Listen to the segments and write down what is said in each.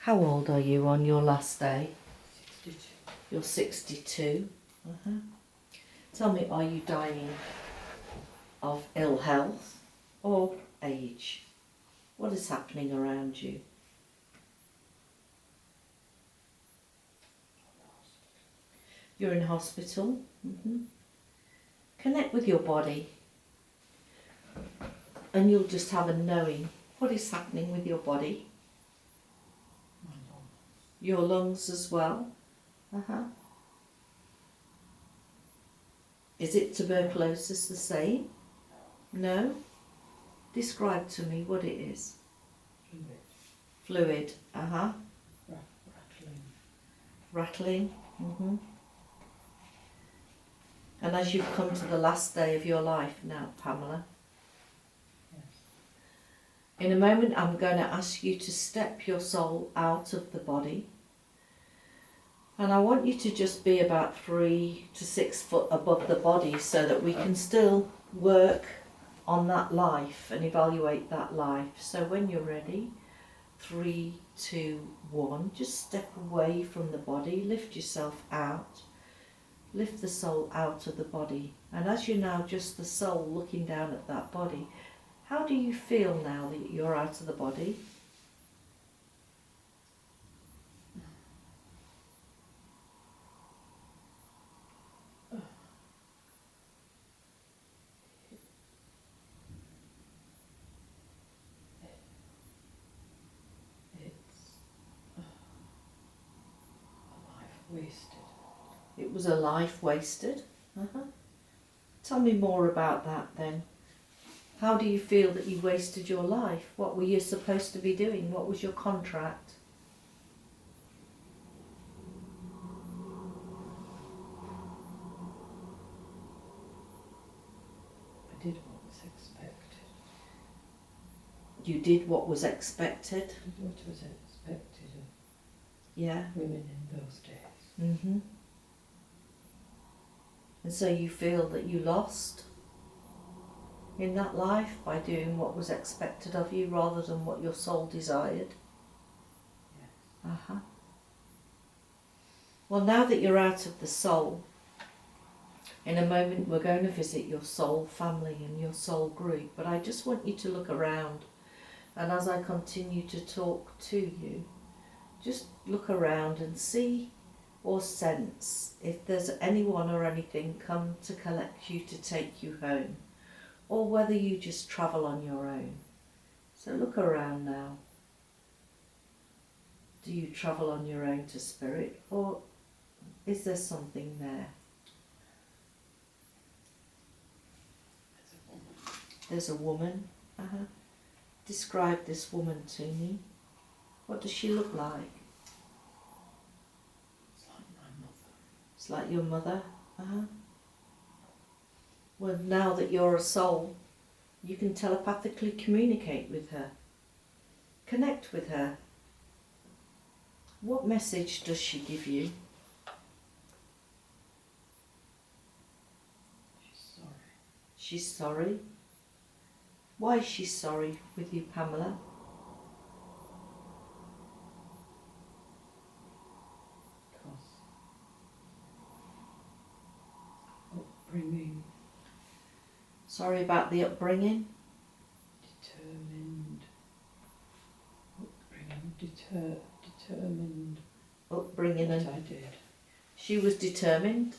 How old are you on your last day? 62. You're 62. Tell me, are you dying of ill health or age? What is happening around you? You're in hospital. Connect with your body and you'll just have a knowing what is happening with your body. My lungs. Your lungs as well. Is it tuberculosis the same? No? Describe to me what it is. Fluid. Fluid. Rattling. Rattling. And as you've come to the last day of your life now, Pamela, Yes. in a moment I'm going to ask you to step your soul out of the body. And I want you to just be about 3 to 6 foot above the body so that we can still work on that life and evaluate that life. So when you're ready, 3, 2, 1, just step away from the body, lift yourself out, lift the soul out of the body. And as you're now just the soul looking down at that body, how do you feel now that you're out of the body? Wasted. It was a life wasted. Tell me more about that then. How do you feel that you wasted your life? What were you supposed to be doing? What was your contract? I did what was expected. You did what was expected? What was expected of Yeah. women in those days. And so you feel that you lost in that life by doing what was expected of you rather than what your soul desired? Yes. Well, now that you're out of the soul, in a moment we're going to visit your soul family and your soul group, but I just want you to look around, and as I continue to talk to you, just look around and see or sense if there's anyone or anything come to collect you to take you home, or whether you just travel on your own. So look around now. Do you travel on your own to spirit, or is there something there? There's a woman. Describe this woman to me. What does she look like? It's like my mother. It's like your mother? Well, now that you're a soul, you can telepathically communicate with her. Connect with her. What message does she give you? She's sorry. She's sorry. Why is she sorry with you, Pamela? Because upbringing. Sorry about the upbringing? Determined. Upbringing. Determined. Upbringing What and I did. she was determined?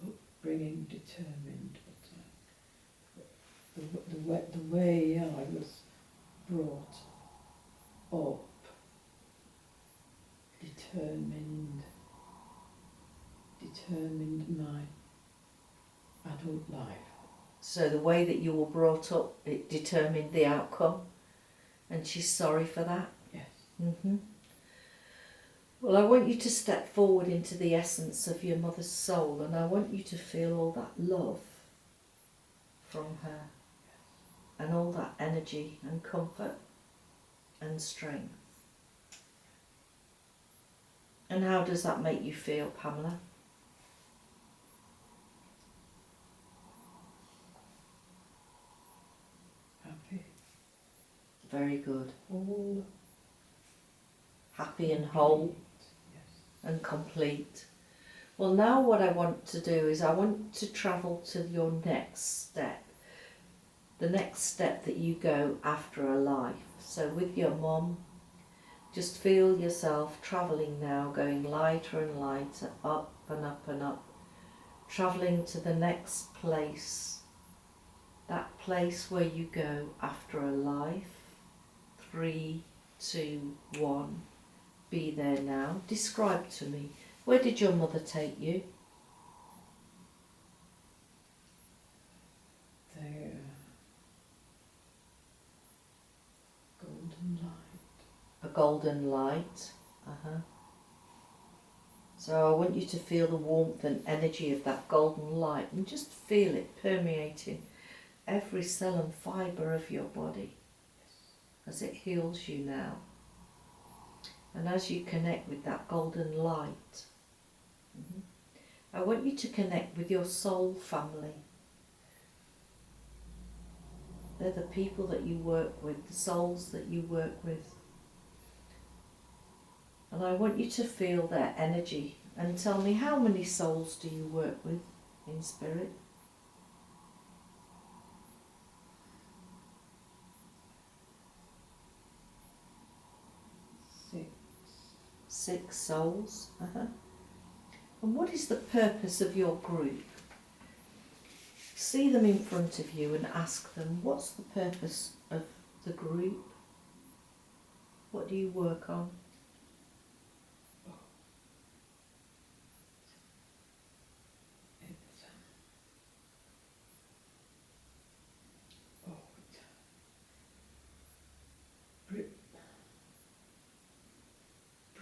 Upbringing, determined. But the way I was brought up. Determined my adult life. So the way that you were brought up, it determined the outcome, and she's sorry for that? Yes. Well, I want you to step forward into the essence of your mother's soul, and I want you to feel all that love from her, and all that energy and comfort and strength. And how does that make you feel, Pamela? Happy. Very good. All happy and whole Yes. and complete. Well, now what I want to do is I want to travel to your next step, the next step that you go after a life. So with your mum, just feel yourself travelling now, going lighter and lighter, up and up and up, travelling to the next place, that place where you go after a life. 3, 2, 1, be there now. Describe to me, where did your mother take you? There. Golden light. A golden light. So I want you to feel the warmth and energy of that golden light and just feel it permeating every cell and fibre of your body as it heals you now. And as you connect with that golden light, I want you to connect with your soul family. They're the people that you work with, the souls that you work with. And I want you to feel their energy and tell me, how many souls do you work with in spirit? 6. 6 souls. And what is the purpose of your group? See them in front of you and ask them, what's the purpose of the group? What do you work on?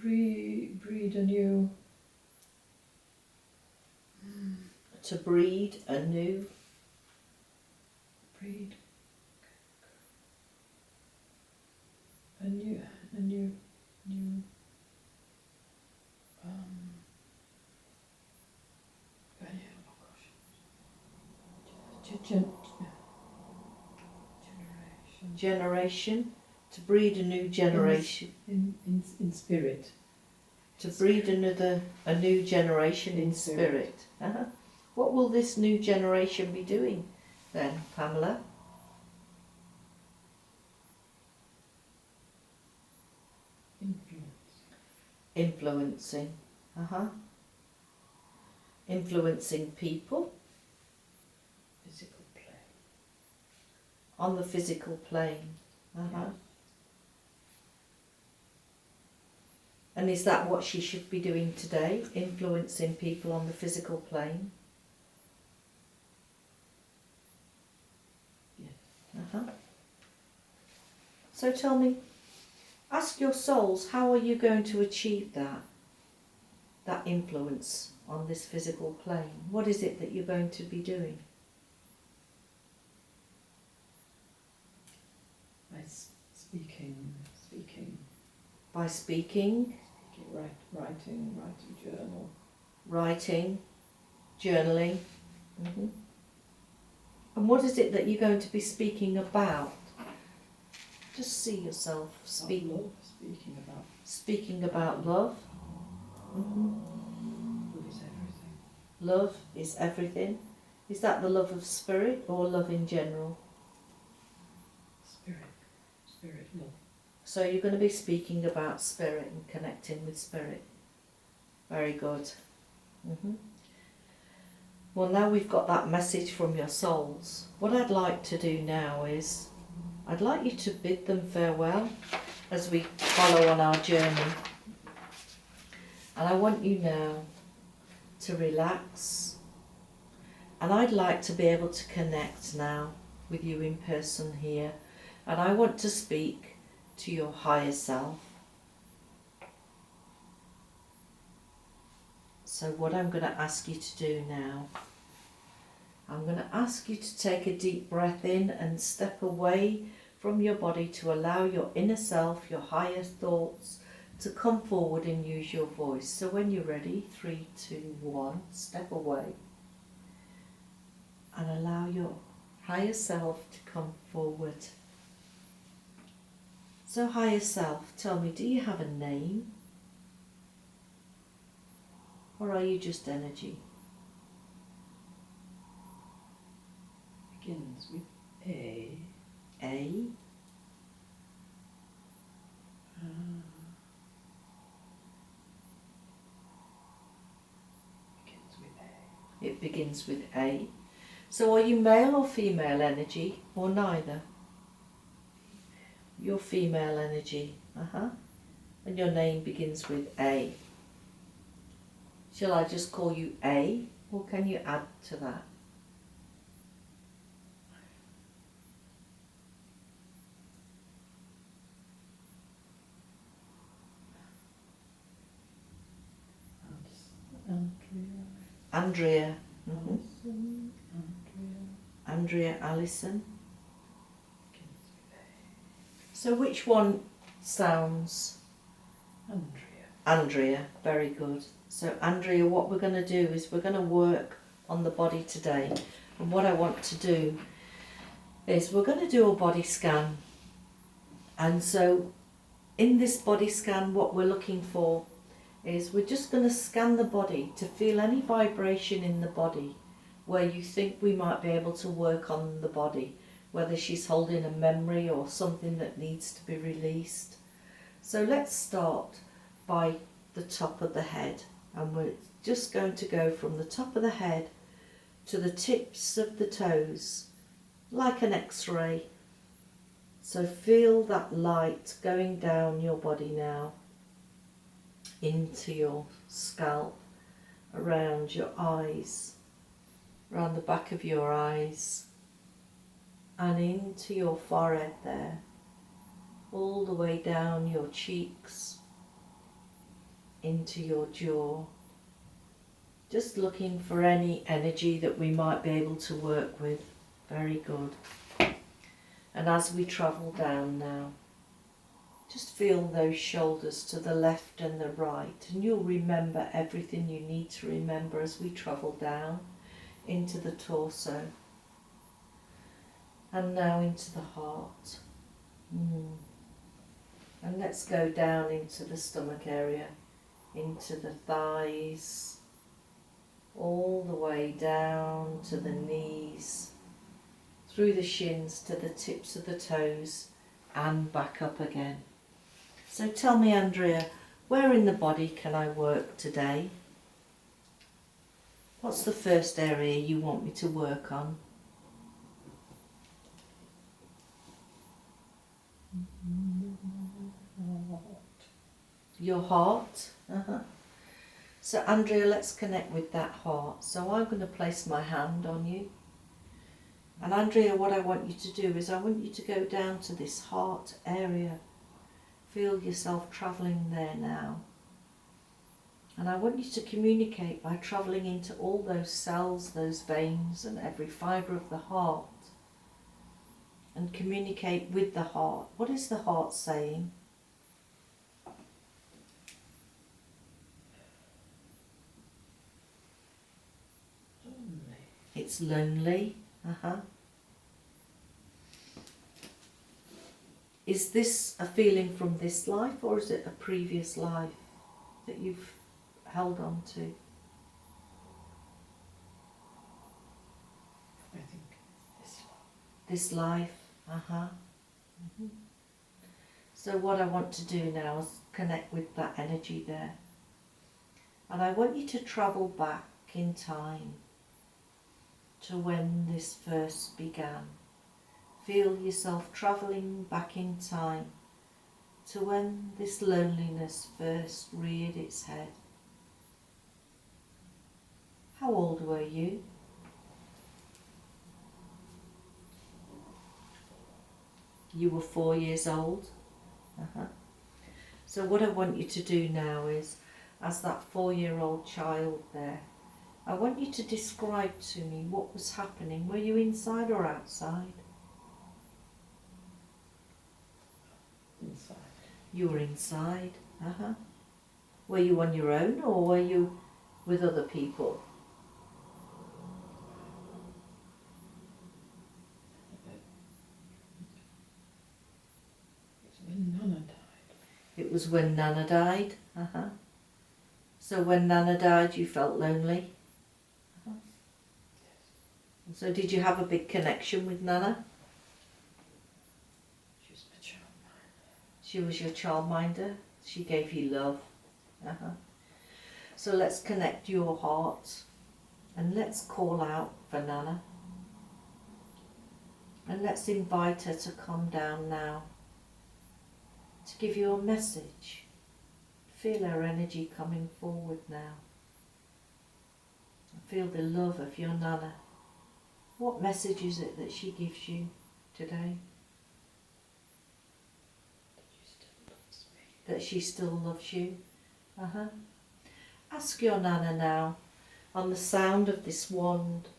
Breed anew. To breed anew. Breed. A new. Generation. To breed a new generation. In spirit. To breed a new generation in spirit. What will this new generation be doing then, Pamela? Influencing. Influencing people. Physical plane. On the physical plane. Yeah. And is that what she should be doing today? Influencing people on the physical plane? Yes. So tell me, ask your souls, how are you going to achieve that influence on this physical plane? What is it that you're going to be doing? By speaking. By speaking? Writing journal. Writing, journaling. And what is it that you're going to be speaking about? Just see yourself speaking. Love, speaking about love. Love is everything. Love is everything. Is that the love of spirit or love in general? Spirit love. So you're going to be speaking about spirit and connecting with spirit. Very good. Well, now we've got that message from your souls. What I'd like to do now is, I'd like you to bid them farewell as we follow on our journey. And I want you now to relax. And I'd like to be able to connect now with you in person here. And I want to speak to your higher self. So what I'm going to ask you to do now, I'm going to ask you to take a deep breath in and step away from your body to allow your inner self, your higher thoughts, to come forward and use your voice. So when you're ready, 3, 2, 1, step away and allow your higher self to come forward. So higher self, tell me, do you have a name? Or are you just energy? Begins with A. A? Begins with A. It begins with A. So are you male or female energy, or neither? You're female energy, and your name begins with A. Shall I just call you A, or can you add to that? Andrea. Andrea. Mm-hmm. Andrea Allison. Begins with A. So which one sounds? Andrea. Andrea, very good. So Andrea, what we're going to do is we're going to work on the body today. And what I want to do is we're going to do a body scan. And so in this body scan, what we're looking for is we're just going to scan the body to feel any vibration in the body where you think we might be able to work on the body, whether she's holding a memory or something that needs to be released. So let's start by the top of the head, and we're just going to go from the top of the head to the tips of the toes, like an X-ray. So feel that light going down your body now, into your scalp, around your eyes, around the back of your eyes, and into your forehead there, all the way down your cheeks, into your jaw. Just looking for any energy that we might be able to work with. Very good. And as we travel down now, just feel those shoulders to the left and the right, and you'll remember everything you need to remember as we travel down into the torso. And now into the heart. And let's go down into the stomach area, into the thighs, all the way down to the knees, through the shins to the tips of the toes, and back up again. So tell me, Andrea, where in the body can I work today? What's the first area you want me to work on? Your heart? So Andrea, let's connect with that heart. So I'm going to place my hand on you. And Andrea, what I want you to do is I want you to go down to this heart area. Feel yourself travelling there now. And I want you to communicate by travelling into all those cells, those veins, and every fibre of the heart. And communicate with the heart. What is the heart saying? Lonely. It's lonely. Is this a feeling from this life, or is it a previous life that you've held on to? I think this one. This life. So what I want to do now is connect with that energy there. And I want you to travel back in time to when this first began. Feel yourself travelling back in time to when this loneliness first reared its head. How old were you? You were 4 years old. So what I want you to do now is, as that 4-year-old child there, I want you to describe to me what was happening. Were you inside or outside? Inside. You were inside. Were you on your own, or were you with other people? It's when none was when Nana died. So when Nana died, you felt lonely. So did you have a big connection with Nana? She was my childminder. She was your childminder. She gave you love. So let's connect your heart and let's call out for Nana. And let's invite her to come down now to give you a message. Feel her energy coming forward now. Feel the love of your Nana. What message is it that she gives you today? She still loves me. That she still loves you? Ask your Nana now, on the sound of this wand,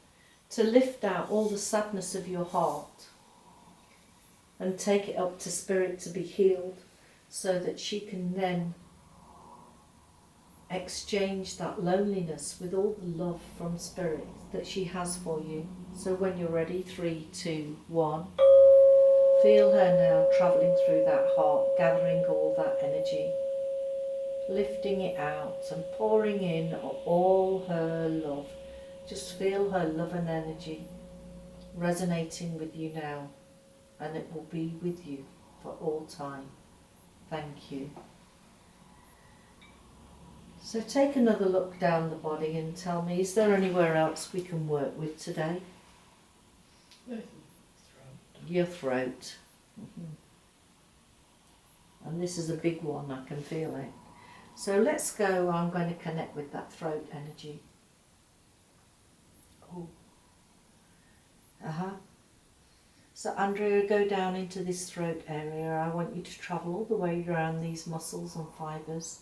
to lift out all the sadness of your heart and take it up to Spirit to be healed, so that she can then exchange that loneliness with all the love from Spirit that she has for you. So when you're ready, 3, 2, 1. Feel her now travelling through that heart, gathering all that energy, lifting it out and pouring in all her love. Just feel her love and energy resonating with you now, and it will be with you for all time. Thank you. So take another look down the body and tell me, is there anywhere else we can work with today? No, throat. Your throat. And this is a big one, I can feel it. So let's go, I'm going to connect with that throat energy. Oh. So Andrea, go down into this throat area. I want you to travel all the way around these muscles and fibres.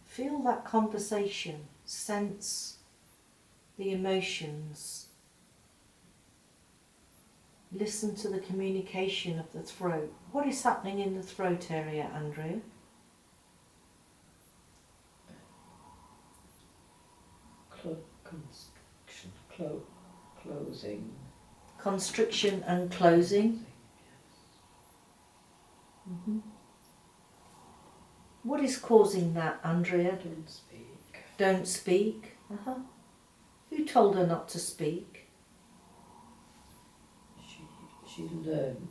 Feel that conversation, sense the emotions. Listen to the communication of the throat. What is happening in the throat area, Andrea? Constriction, closing. Constriction and closing. Yes. What is causing that, Andrea? Don't speak. Don't speak. Who told her not to speak? She learned.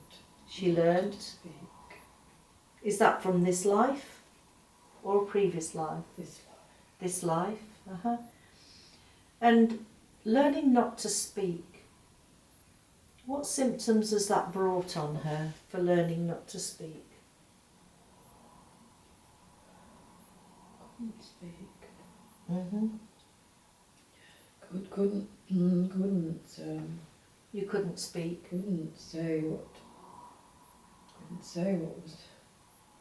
She learned. To speak. Is that from this life or a previous life? This life. This life. And learning not to speak, what symptoms has that brought on her for learning not to speak? Couldn't speak. Couldn't. You couldn't speak. Couldn't say what was.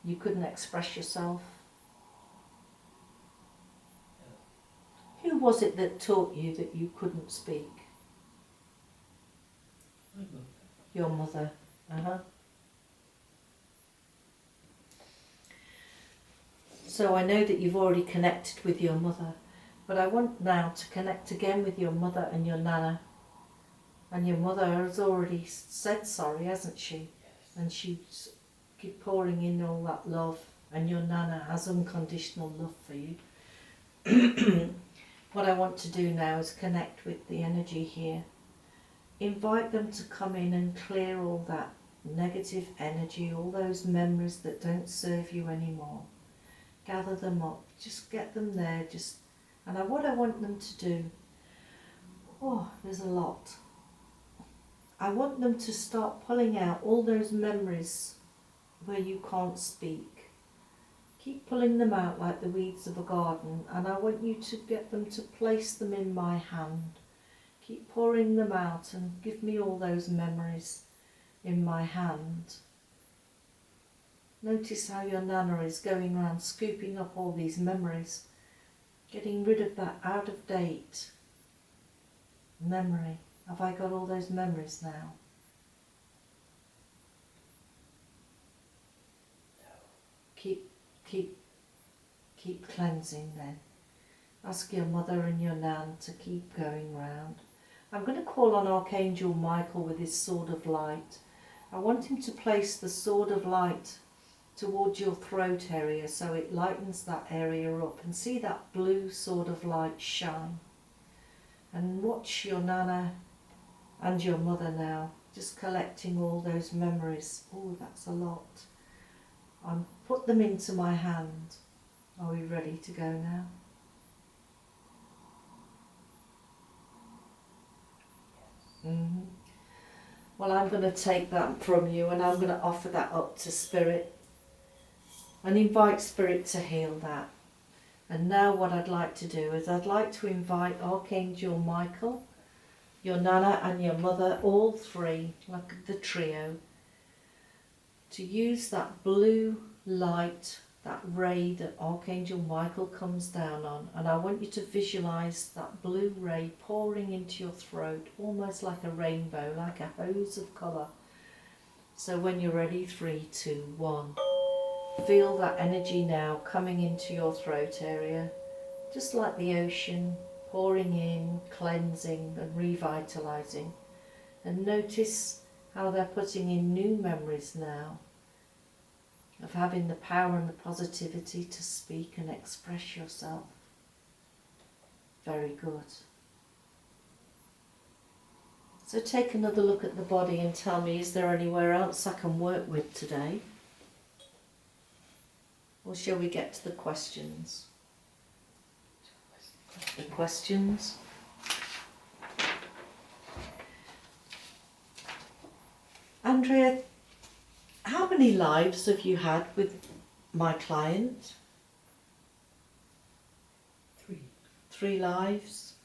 You couldn't express yourself. Who was it that taught you that you couldn't speak? My mother. Your mother. So I know that you've already connected with your mother, but I want now to connect again with your mother and your Nana. And your mother has already said sorry, hasn't she? Yes. And she's keep pouring in all that love, and your Nana has unconditional love for you. What I want to do now is connect with the energy here. Invite them to come in and clear all that negative energy, all those memories that don't serve you anymore. Gather them up, just get them there, what I want them to do, there's a lot. I want them to start pulling out all those memories where you can't speak. Keep pulling them out like the weeds of a garden, and I want you to get them to place them in my hand. Keep pouring them out and give me all those memories in my hand. Notice how your Nana is going around scooping up all these memories, getting rid of that out of date memory. Have I got all those memories now? No. Keep cleansing then. Ask your mother and your Nan to keep going round. I'm going to call on Archangel Michael with his sword of light. I want him to place the sword of light towards your throat area, so it lightens that area up, and see that blue sort of light shine. And watch your nana and your mother now, just collecting all those memories. Oh, that's a lot. Put them into my hand. Are we ready to go now? Mm-hmm. Well, I'm going to take that from you, and I'm going to offer that up to Spirit and invite Spirit to heal that. And now what I'd like to do is I'd like to invite Archangel Michael, your nana and your mother, all three, like the trio, to use that blue light, that ray that Archangel Michael comes down on. And I want you to visualise that blue ray pouring into your throat, almost like a rainbow, like a hose of colour. So when you're ready, 3, 2, 1. Feel that energy now coming into your throat area, just like the ocean, pouring in, cleansing and revitalising. And notice how they're putting in new memories now of having the power and the positivity to speak and express yourself. Very good. So take another look at the body and tell me, is there anywhere else I can work with today? Or shall we get to the questions? The questions? Andrea, how many lives have you had with my client? 3. 3 lives?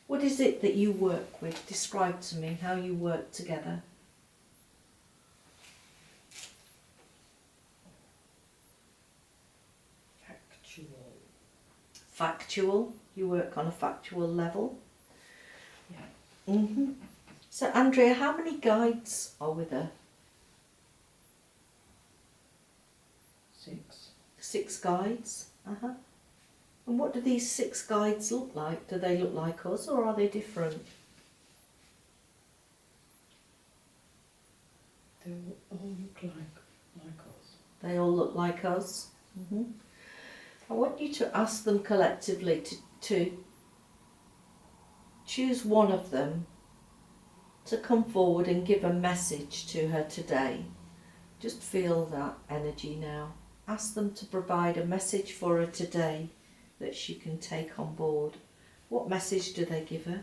What is it that you work with? Describe to me how you work together. Factual. You work on a factual level. Yeah. Mm-hmm. So Andrea, how many guides are with her? 6. 6 guides. And what do these 6 guides look like? Do they look like us, or are they different? They all look like us. They all look like us. I want you to ask them collectively to choose one of them to come forward and give a message to her today. Just feel that energy now. Ask them to provide a message for her today that she can take on board. What message do they give her?